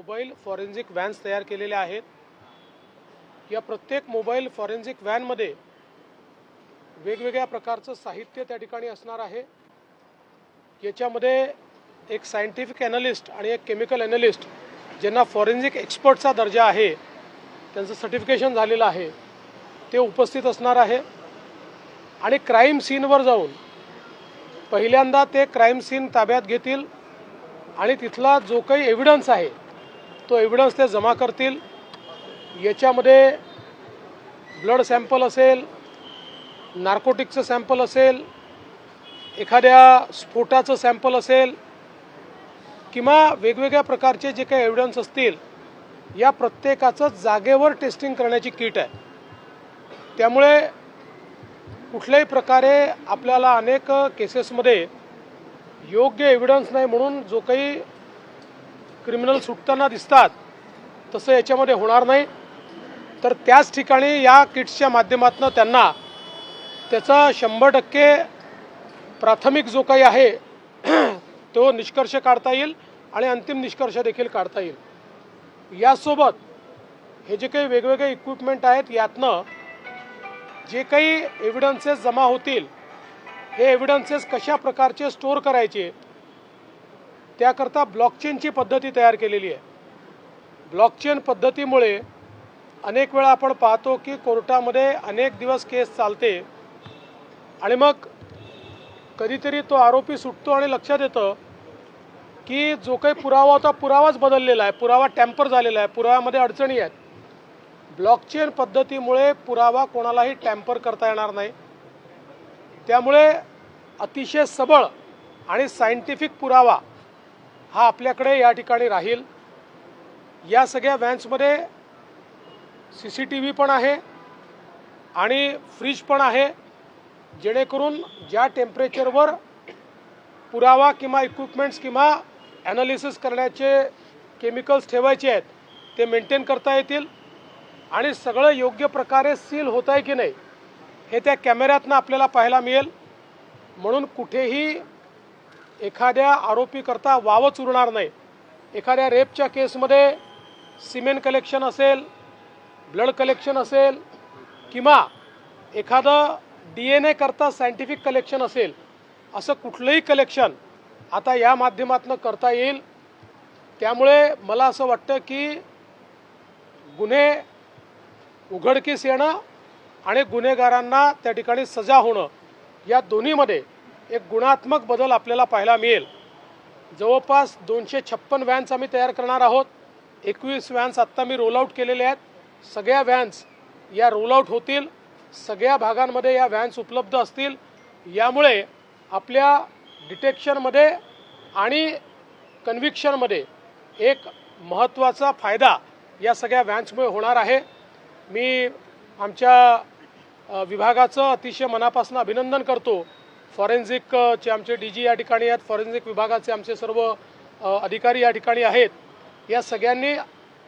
Mobile forensic vans तयार केलेल्या आहेत। या प्रत्येक मोबाईल फॉरेन्सिक व्हॅनमध्ये वेगवेगळ्या प्रकारचं साहित्य त्या ठिकाणी असणार आहे। याच्यामध्ये एक सायंटिफिक ॲनालिस्ट आणि एक केमिकल ॲनालिस्ट ज्यांना फॉरेन्सिक एक्सपर्टचा दर्जा आहे, त्यांचं सर्टिफिकेशन झालेलं आहे, ते उपस्थित असणार आहे। आणि क्राईम सीनवर जाऊन पहिल्यांदा ते क्राईम सीन ताब्यात घेतील आणि तिथला जो काही एव्हिडन्स आहे तो एव्हिडन्स ते जमा करतील। याच्यामध्ये ब्लड सॅम्पल असेल, नार्कोटिकचं सॅम्पल असेल, एखाद्या स्फोटाचं सॅम्पल असेल किंवा वेगवेगळ्या प्रकारचे जे काही एव्हिडन्स असतील, या प्रत्येकाचं जागेवर टेस्टिंग करण्याची किट आहे। त्यामुळे कुठल्याही प्रकारे आपल्याला अनेक केसेसमध्ये योग्य एव्हिडन्स नाही म्हणून जो काही क्रिमिनल सुटताना दिसतात तसं याच्यामध्ये होणार नाही। तर त्याच ठिकाणी या किट्सच्या माध्यमातून त्यांना त्याचा 100% प्राथमिक जो काही आहे तो निष्कर्ष काढता येईल आणि अंतिम निष्कर्ष देखील काढता येईल। यासोबत हे जे काही वेगवेगळे इक्विपमेंट आहेत, यातनं जे काही एव्हिडन्सेस जमा होतील, हे एव्हिडन्सेस कशा प्रकारचे स्टोअर करायचे त्याकरता ब्लॉकचेनची पद्धती तयार केलेली आहे। ब्लॉकचेन पद्धतीमुळे अनेक वेळा आपण पाहतो की कोर्टामध्ये अनेक दिवस केस चालते आणि मग कधीतरी तो आरोपी सुटतो आणि लक्षात येतं की जो काही पुरावा होता पुरावाच बदललेला आहे, पुरावा टॅम्पर झालेला आहे, पुराव्यामध्ये अडचणी आहेत। ब्लॉकचेन पद्धतीमुळे पुरावा कोणालाही टॅम्पर करता येणार नाही। त्यामुळे अतिशय सबळ आणि सायंटिफिक पुरावा हा आपल्याकडे या ठिकाणी राहील। या सगळ्या व्हॅन्समध्ये CCTV पण आहे आणि फ्रीज पण आहे, जेणेकरून ज्या टेम्परेचरवर पुरावा किंवा इक्विपमेंट्स किंवा ॲनालिसिस करण्याचे केमिकल्स ठेवायचे आहेत ते मेंटेन करता येतील आणि सगळं योग्य प्रकारे सील होत आहे की नाही हे त्या कॅमेऱ्यातनं आपल्याला पाहायला मिळेल। म्हणून कुठेही एखाद्या आरोपीकरता वावच उरणार नाही। एखाद्या रेपच्या केसमध्ये सिमेंट कलेक्शन असेल, ब्लड कलेक्शन असेल किंवा एखादं DNA करता सायंटिफिक कलेक्शन असेल, असं कुठलंही कलेक्शन आता या माध्यमातून करता येईल। त्यामुळे मला असं वाटतं की गुन्हे उघडकीस येणं आणि गुन्हेगारांना त्या ठिकाणी सजा होणं, या दोन्हीमध्ये एक गुणात्मक बदल आपल्याला पाहायला मिळेल। जवळपास 256 व्हॅन्स आम्ही तयार करणार आहोत। 21 व्हॅन्स आत्ता मी रोल आउट केलेले आहेत। सगळ्या व्हॅन्स या रोल आउट होतील, सगळ्या भागांमध्ये या व्हॅन्स उपलब्ध असतील। यामुळे आपल्या डिटेक्शनमध्ये आणि कन्व्हिक्शनमध्ये एक महत्त्वाचा फायदा या सगळ्या व्हॅन्समुळे होणार आहे। मी आमच्या विभागाचं अतिशय मनापासून अभिनंदन करतो। फॉरेन्सिकचे आमचे DG या ठिकाणी आहेत, फॉरेन्सिक विभागाचे आमचे सर्व अधिकारी या ठिकाणी आहेत। या सगळ्यांनी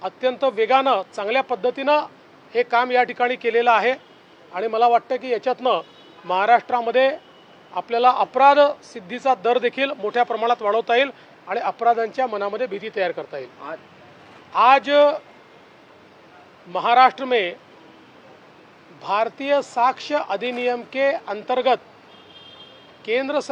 अत्यंत वेगानं चांगल्या पद्धतीनं हे काम या ठिकाणी केलेलं आहे आणि मला वाटतं की याच्यातनं महाराष्ट्रामध्ये आपल्याला अपराध सिद्धीचा दर देखील मोठ्या प्रमाणात वाढवता येईल आणि अपराधांच्या मनामध्ये भीती तयार करता येईल। आज महाराष्ट्र में भारतीय साक्ष्य अधिनियम के अंतर्गत केंद्र सरकार